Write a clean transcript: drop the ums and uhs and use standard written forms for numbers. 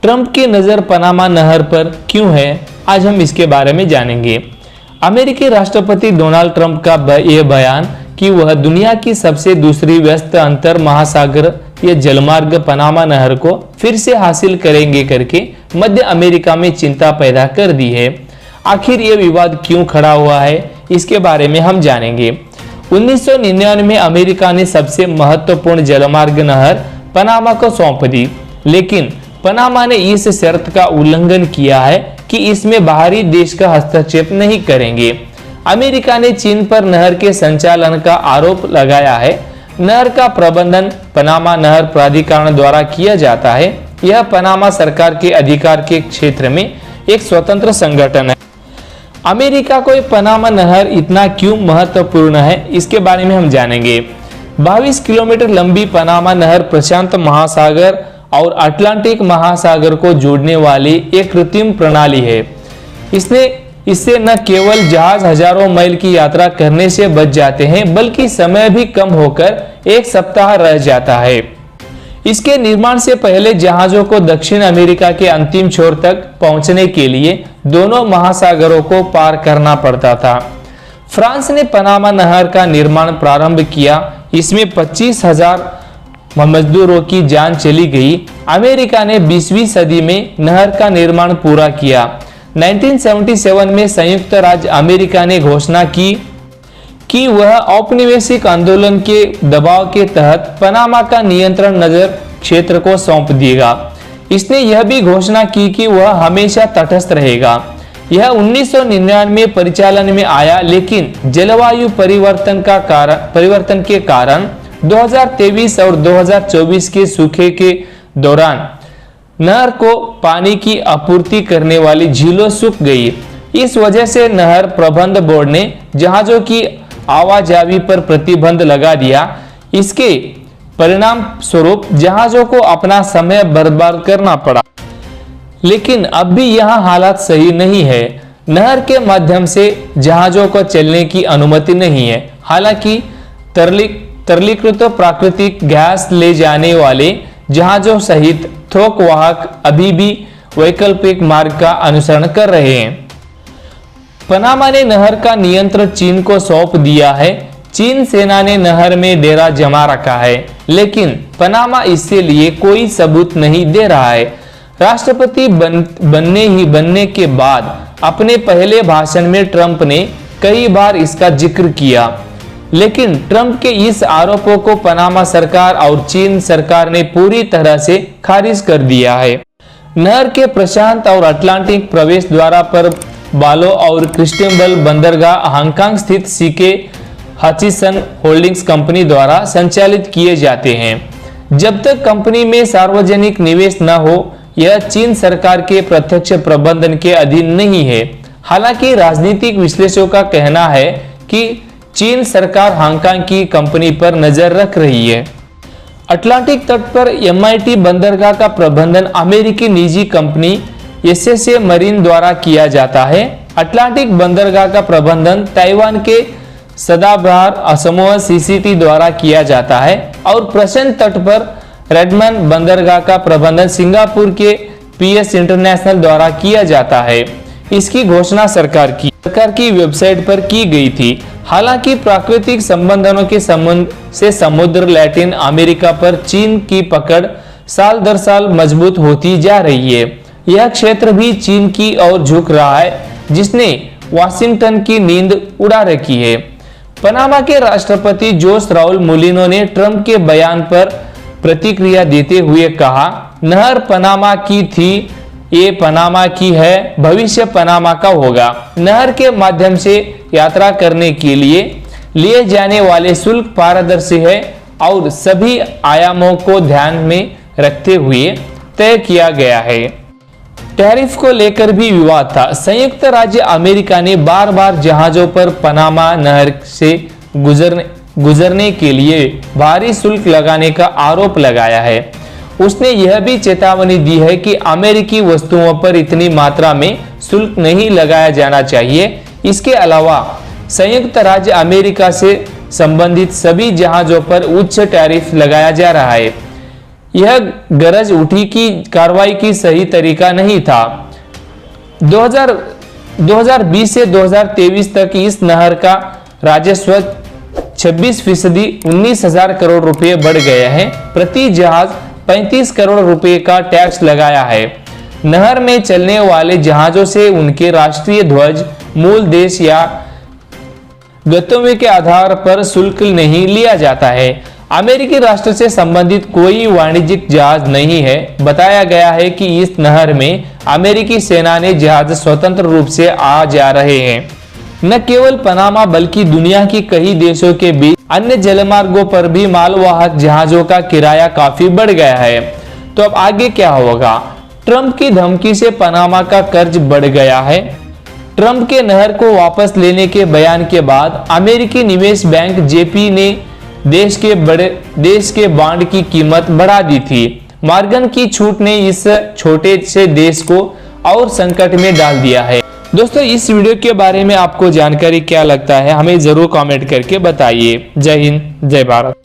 Trump की नज़र Panama नहर पर क्यों है, आज हम इसके बारे में जानेंगे। अमेरिकी राष्ट्रपति डोनाल्ड ट्रंप का यह बयान कि वह दुनिया की सबसे दूसरी व्यस्त अंतर महासागर या जलमार्ग पनामा नहर को फिर से हासिल करेंगे करके मध्य अमेरिका में चिंता पैदा कर दी है। आखिर ये विवाद क्यों खड़ा हुआ है, इसके बारे में हम जानेंगे। 1999 में अमेरिका ने सबसे महत्वपूर्ण जलमार्ग नहर पनामा को सौंप दी, लेकिन पनामा ने इस शर्त का उल्लंघन किया है कि इसमें बाहरी देश का हस्तक्षेप नहीं करेंगे। अमेरिका ने चीन पर नहर के संचालन का आरोप लगाया है। नहर का प्रबंधन पनामा नहर प्राधिकरण द्वारा किया जाता है। यह पनामा सरकार के अधिकार के क्षेत्र में एक स्वतंत्र संगठन है। अमेरिका को पनामा नहर इतना क्यों महत्वपूर्ण है, इसके बारे में हम जानेंगे। 22 किलोमीटर लंबी पनामा नहर प्रशांत महासागर और अटलांटिक महासागर को जोड़ने वाली एक कृत्रिम प्रणाली है। इससे न केवल जहाज हजारों मील की यात्रा करने से बच जाते हैं, बल्कि समय भी कम होकर एक सप्ताह रह जाता है। इसके निर्माण से पहले जहाजों को दक्षिण अमेरिका के अंतिम छोर तक पहुंचने के लिए दोनों महासागरों को पार करना पड़ता था। फ्रांस ने पनामा नहर का निर्माण प्रारंभ किया। इसमें 25,000 मजदूरों की जान चली गई। अमेरिका ने 20वीं सदी में नहर का निर्माण पूरा किया। 1977 में संयुक्त राज्य अमेरिका ने घोषणा की कि वह औपनिवेशिक आंदोलन के दबाव के तहत पनामा का नियंत्रण नगर क्षेत्र को सौंप देगा। इसने यह भी घोषणा की कि वह हमेशा तटस्थ रहेगा। यह 1999 में परिचालन में आया, लेकिन जलवायु परिवर्तन के कारण 2023 और 2024 के सूखे के दौरान नहर को पानी की आपूर्ति करने वाली झीलों सूख गई। इस वजह से नहर प्रबंध बोर्ड ने जहाजों की आवाजाही पर प्रतिबंध लगा दिया। इसके परिणाम स्वरूप जहाजों को अपना समय बर्बाद करना पड़ा। लेकिन अब भी यहाँ हालात सही नहीं है। नहर के माध्यम से जहाजों को चलने की अनुमति नहीं है। हालांकि तरलीकृत प्राकृतिक गैस ले जाने वाले जहाजों सहित थोक वाहक अभी भी वैकल्पिक मार्ग का अनुसरण कर रहे हैं। पनामा ने नहर का नियंत्रण चीन को सौंप दिया है। चीन सेना ने नहर में डेरा जमा रखा है, लेकिन पनामा इसके लिए कोई सबूत नहीं दे रहा है। राष्ट्रपति बनने के बाद अपने पहले भाषण में ट्रंप ने कई बार इसका जिक्र किया, लेकिन ट्रंप के इस आरोपों को पनामा सरकार और चीन सरकार ने पूरी तरह से खारिज कर दिया है। नहर के प्रशांत और अटलांटिक प्रवेश द्वार पर बालो और क्रिस्टेबल बंदरगाह हांगकांग स्थित सीके हचिसन होल्डिंग्स कंपनी द्वारा संचालित किए जाते हैं। जब तक कंपनी में सार्वजनिक निवेश न हो, यह चीन सरकार के प्रत्यक्ष प्रबंधन के अधीन नहीं है। हालांकि राजनीतिक विश्लेषकों का कहना है कि चीन सरकार हांगकांग की कंपनी पर नजर रख रही है। अटलांटिक तट पर MIT बंदरगाह का प्रबंधन अमेरिकी निजी कंपनी SSA मरीन द्वारा किया जाता है। अटलांटिक बंदरगाह का प्रबंधन ताइवान के सदाबहार समूह CCT द्वारा किया जाता है और प्रशांत तट पर रेडमंड बंदरगाह का प्रबंधन सिंगापुर के PS इंटरनेशनल द्वारा किया जाता है। इसकी घोषणा सरकार की वेबसाइट पर की गई थी। हालांकि प्राकृतिक संबंधों के संबंध से समुद्र लैटिन अमेरिका पर चीन की पकड़ साल दर साल मजबूत होती जा रही है। यह क्षेत्र भी चीन की ओर झुक रहा है, जिसने वाशिंगटन की नींद उड़ा रखी है। पनामा के राष्ट्रपति जोस राउल मुलिनो ने ट्रंप के बयान पर प्रतिक्रिया देते हुए कहा, नहर पनामा की थी, ये पनामा की है, भविष्य पनामा का होगा। नहर के माध्यम से यात्रा करने के लिए जाने वाले शुल्क पारदर्शी है और सभी आयामों को ध्यान में रखते हुए तय किया गया है। टैरिफ को लेकर भी विवाद था। संयुक्त राज्य अमेरिका ने बार बार जहाजों पर पनामा नहर से गुजरने के लिए भारी शुल्क लगाने का आरोप लगाया है। उसने यह भी चेतावनी दी है कि अमेरिकी वस्तुओं पर इतनी मात्रा में शुल्क नहीं लगाया जाना चाहिए। इसके अलावा संयुक्त राज्य अमेरिका से संबंधित सभी जहाजों पर उच्च टैरिफ लगाया जा रहा है। यह गरज उठी कि कार्रवाई की सही तरीका नहीं था। 2020 से 2023 तक इस नहर का राजस्व 26% 19,000 करोड़ रुपए बढ़ गया है। प्रति जहाज 35 करोड़ रुपए का टैक्स लगाया है। नहर में चलने वाले जहाजों से उनके राष्ट्रीय ध्वज, मूल देश या गंतव्य के आधार पर शुल्क नहीं लिया जाता है। अमेरिकी राष्ट्र से संबंधित कोई वाणिज्यिक जहाज नहीं है। बताया गया है कि इस नहर में अमेरिकी सेना ने जहाज स्वतंत्र रूप से आ जा रहे हैं। न केवल पनामा बल्कि दुनिया की कई देशों के बीच अन्य जलमार्गों पर भी मालवाहक जहाजों का किराया काफी बढ़ गया है। तो अब आगे क्या होगा? ट्रंप की धमकी से पनामा का कर्ज बढ़ गया है। ट्रंप के नहर को वापस लेने के बयान के बाद अमेरिकी निवेश बैंक जेपी ने देश के बॉन्ड की कीमत बढ़ा दी थी। मॉर्गन की छूट ने इस छोटे से देश को और संकट में डाल दिया है। दोस्तों, इस वीडियो के बारे में आपको जानकारी क्या लगता है, हमें जरूर कमेंट करके बताइए। जय हिंद, जय भारत।